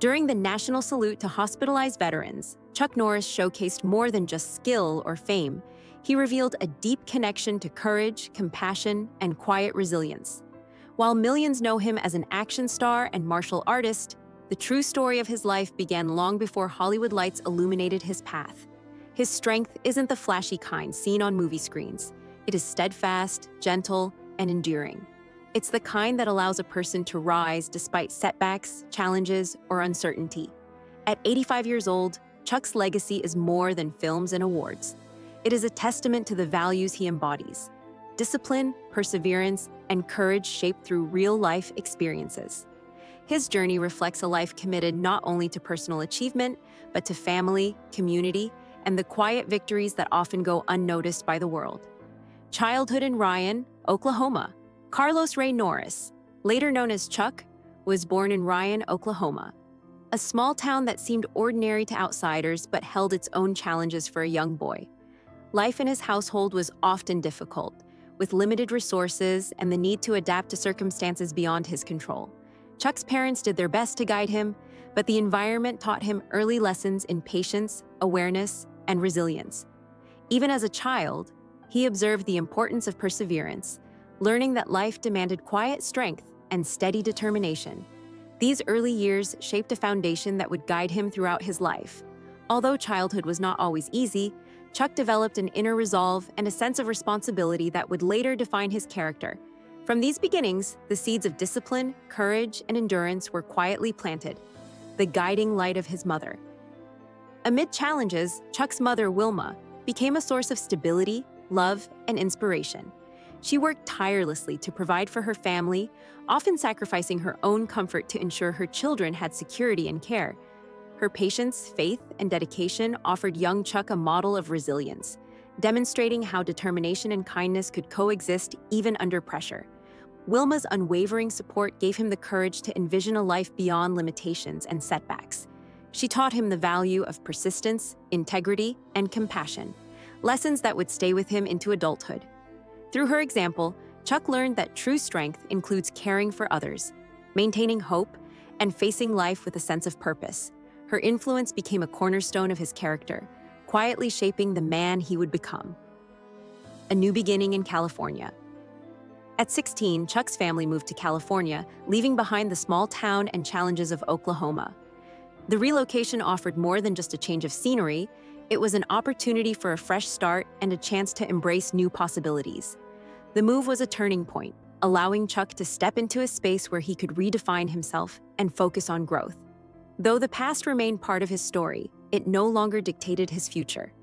During the national salute to hospitalized veterans, Chuck Norris showcased more than just skill or fame. He revealed a deep connection to courage, compassion, and quiet resilience. While millions know him as an action star and martial artist, the true story of his life began long before Hollywood lights illuminated his path. His strength isn't the flashy kind seen on movie screens. It is steadfast, gentle, and enduring. It's the kind that allows a person to rise despite setbacks, challenges, or uncertainty. At 85 years old, Chuck's legacy is more than films and awards. It is a testament to the values he embodies: discipline, perseverance, and courage shaped through real-life experiences. His journey reflects a life committed not only to personal achievement, but to family, community, and the quiet victories that often go unnoticed by the world. Childhood in Ryan, Oklahoma. Carlos Ray Norris, later known as Chuck, was born in Ryan, Oklahoma, a small town that seemed ordinary to outsiders but held its own challenges for a young boy. Life in his household was often difficult, with limited resources and the need to adapt to circumstances beyond his control. Chuck's parents did their best to guide him, but the environment taught him early lessons in patience, awareness, and resilience. Even as a child, he observed the importance of perseverance, learning that life demanded quiet strength and steady determination. These early years shaped a foundation that would guide him throughout his life. Although childhood was not always easy, Chuck developed an inner resolve and a sense of responsibility that would later define his character. From these beginnings, the seeds of discipline, courage, and endurance were quietly planted, the guiding light of his mother. Amid challenges, Chuck's mother, Wilma, became a source of stability, love, and inspiration. She worked tirelessly to provide for her family, often sacrificing her own comfort to ensure her children had security and care. Her patience, faith, and dedication offered young Chuck a model of resilience, demonstrating how determination and kindness could coexist even under pressure. Wilma's unwavering support gave him the courage to envision a life beyond limitations and setbacks. She taught him the value of persistence, integrity, and compassion, lessons that would stay with him into adulthood. Through her example, Chuck learned that true strength includes caring for others, maintaining hope, and facing life with a sense of purpose. Her influence became a cornerstone of his character, quietly shaping the man he would become. A new beginning in California. At 16, Chuck's family moved to California, leaving behind the small town and challenges of Oklahoma. The relocation offered more than just a change of scenery. It was an opportunity for a fresh start and a chance to embrace new possibilities. The move was a turning point, allowing Chuck to step into a space where he could redefine himself and focus on growth. Though the past remained part of his story, it no longer dictated his future.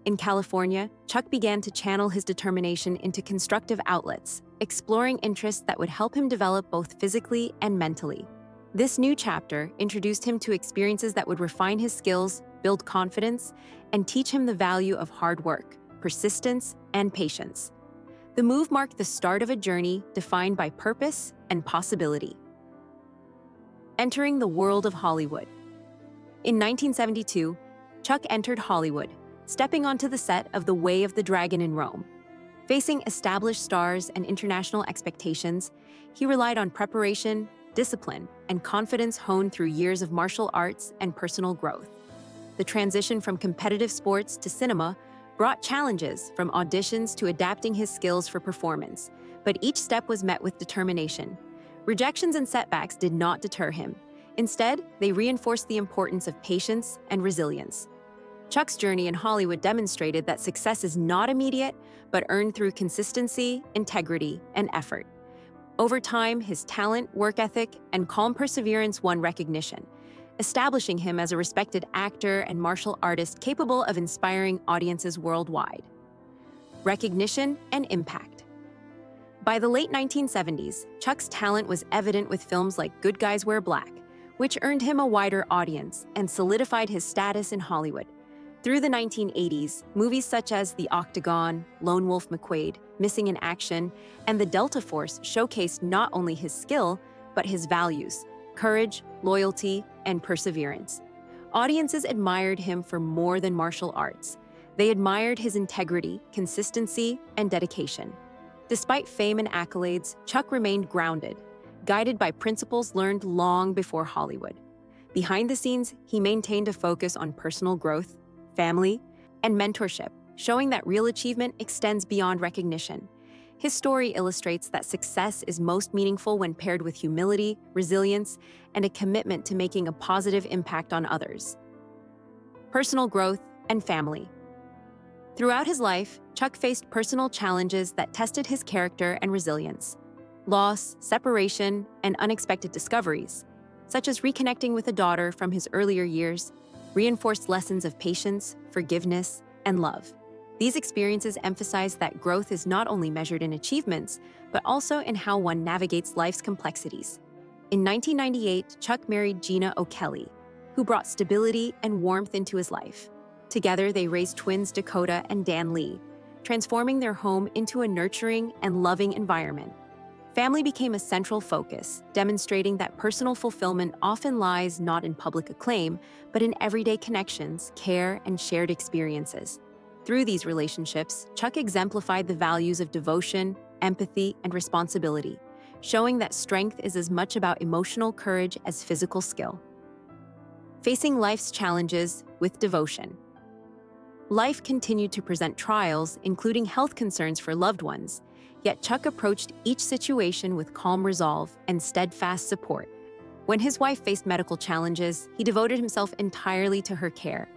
In California, Chuck began to channel his determination into constructive outlets, exploring interests that would help him develop both physically and mentally. This new chapter introduced him to experiences that would refine his skills, build confidence, and teach him the value of hard work, persistence, and patience. The move marked the start of a journey defined by purpose and possibility. Entering the world of Hollywood. In 1972, Chuck entered Hollywood, stepping onto the set of The Way of the Dragon in Rome. Facing established stars and international expectations, he relied on preparation, discipline, and confidence honed through years of martial arts and personal growth. The transition from competitive sports to cinema brought challenges, from auditions to adapting his skills for performance, but each step was met with determination. Rejections and setbacks did not deter him. Instead, they reinforced the importance of patience and resilience. Chuck's journey in Hollywood demonstrated that success is not immediate, but earned through consistency, integrity, and effort. Over time, his talent, work ethic, and calm perseverance won recognition, establishing him as a respected actor and martial artist capable of inspiring audiences worldwide. Recognition and impact. By the late 1970s, Chuck's talent was evident with films like Good Guys Wear Black, which earned him a wider audience and solidified his status in Hollywood. Through the 1980s, movies such as The Octagon, Lone Wolf McQuade, Missing in Action, and The Delta Force showcased not only his skill, but his values: courage, loyalty, and perseverance. Audiences admired him for more than martial arts. They admired his integrity, consistency, and dedication. Despite fame and accolades, Chuck remained grounded, guided by principles learned long before Hollywood. Behind the scenes, he maintained a focus on personal growth, family, and mentorship, showing that real achievement extends beyond recognition. His story illustrates that success is most meaningful when paired with humility, resilience, and a commitment to making a positive impact on others. Personal growth and family. Throughout his life, Chuck faced personal challenges that tested his character and resilience. Loss, separation, and unexpected discoveries, such as reconnecting with a daughter from his earlier years, reinforced lessons of patience, forgiveness, and love. These experiences emphasize that growth is not only measured in achievements, but also in how one navigates life's complexities. In 1998, Chuck married Gina O'Kelly, who brought stability and warmth into his life. Together, they raised twins Dakota and Dan Lee, transforming their home into a nurturing and loving environment. Family became a central focus, demonstrating that personal fulfillment often lies not in public acclaim, but in everyday connections, care, and shared experiences. Through these relationships, Chuck exemplified the values of devotion, empathy, and responsibility, showing that strength is as much about emotional courage as physical skill. Facing life's challenges with devotion. Life continued to present trials, including health concerns for loved ones, yet Chuck approached each situation with calm resolve and steadfast support. When his wife faced medical challenges, he devoted himself entirely to her care,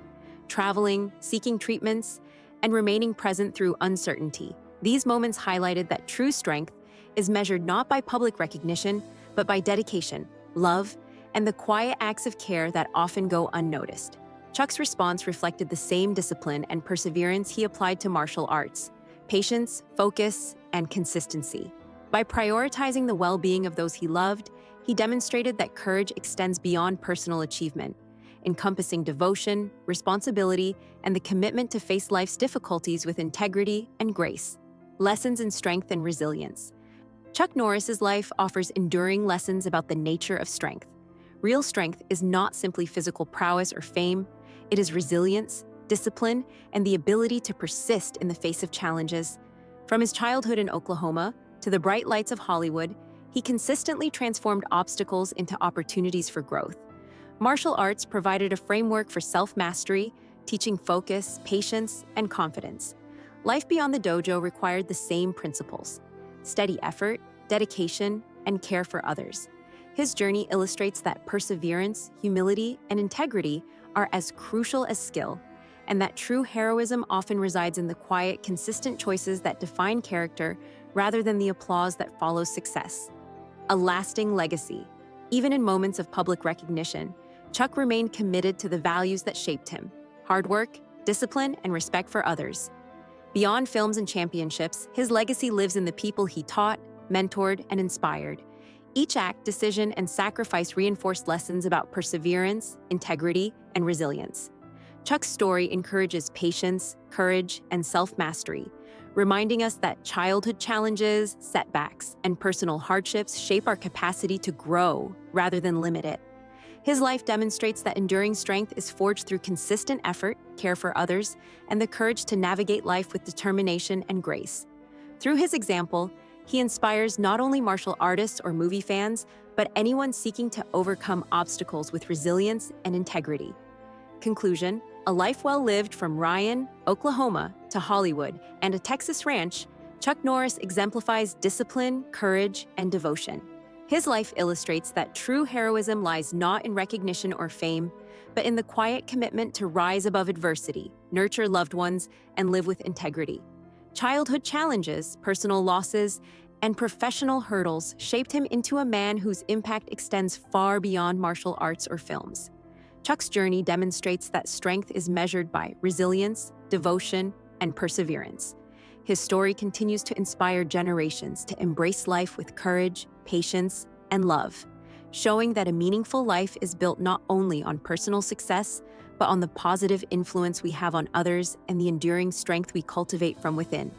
traveling, seeking treatments, and remaining present through uncertainty. These moments highlighted that true strength is measured not by public recognition, but by dedication, love, and the quiet acts of care that often go unnoticed. Chuck's response reflected the same discipline and perseverance he applied to martial arts: patience, focus, and consistency. By prioritizing the well-being of those he loved, he demonstrated that courage extends beyond personal achievement, encompassing devotion, responsibility, and the commitment to face life's difficulties with integrity and grace. Lessons in strength and resilience. Chuck Norris's life offers enduring lessons about the nature of strength. Real strength is not simply physical prowess or fame. It is resilience, discipline, and the ability to persist in the face of challenges. From his childhood in Oklahoma to the bright lights of Hollywood, he consistently transformed obstacles into opportunities for growth. Martial arts provided a framework for self-mastery, teaching focus, patience, and confidence. Life beyond the dojo required the same principles: steady effort, dedication, and care for others. His journey illustrates that perseverance, humility, and integrity are as crucial as skill, and that true heroism often resides in the quiet, consistent choices that define character rather than the applause that follows success. A lasting legacy. Even in moments of public recognition, Chuck remained committed to the values that shaped him: hard work, discipline, and respect for others. Beyond films and championships, his legacy lives in the people he taught, mentored, and inspired. Each act, decision, and sacrifice reinforced lessons about perseverance, integrity, and resilience. Chuck's story encourages patience, courage, and self-mastery, reminding us that childhood challenges, setbacks, and personal hardships shape our capacity to grow rather than limit it. His life demonstrates that enduring strength is forged through consistent effort, care for others, and the courage to navigate life with determination and grace. Through his example, he inspires not only martial artists or movie fans, but anyone seeking to overcome obstacles with resilience and integrity. Conclusion: a life well lived from Ryan, Oklahoma, to Hollywood and a Texas ranch, Chuck Norris exemplifies discipline, courage, and devotion. His life illustrates that true heroism lies not in recognition or fame, but in the quiet commitment to rise above adversity, nurture loved ones, and live with integrity. Childhood challenges, personal losses, and professional hurdles shaped him into a man whose impact extends far beyond martial arts or films. Chuck's journey demonstrates that strength is measured by resilience, devotion, and perseverance. His story continues to inspire generations to embrace life with courage, patience, and love, showing that a meaningful life is built not only on personal success, but on the positive influence we have on others and the enduring strength we cultivate from within.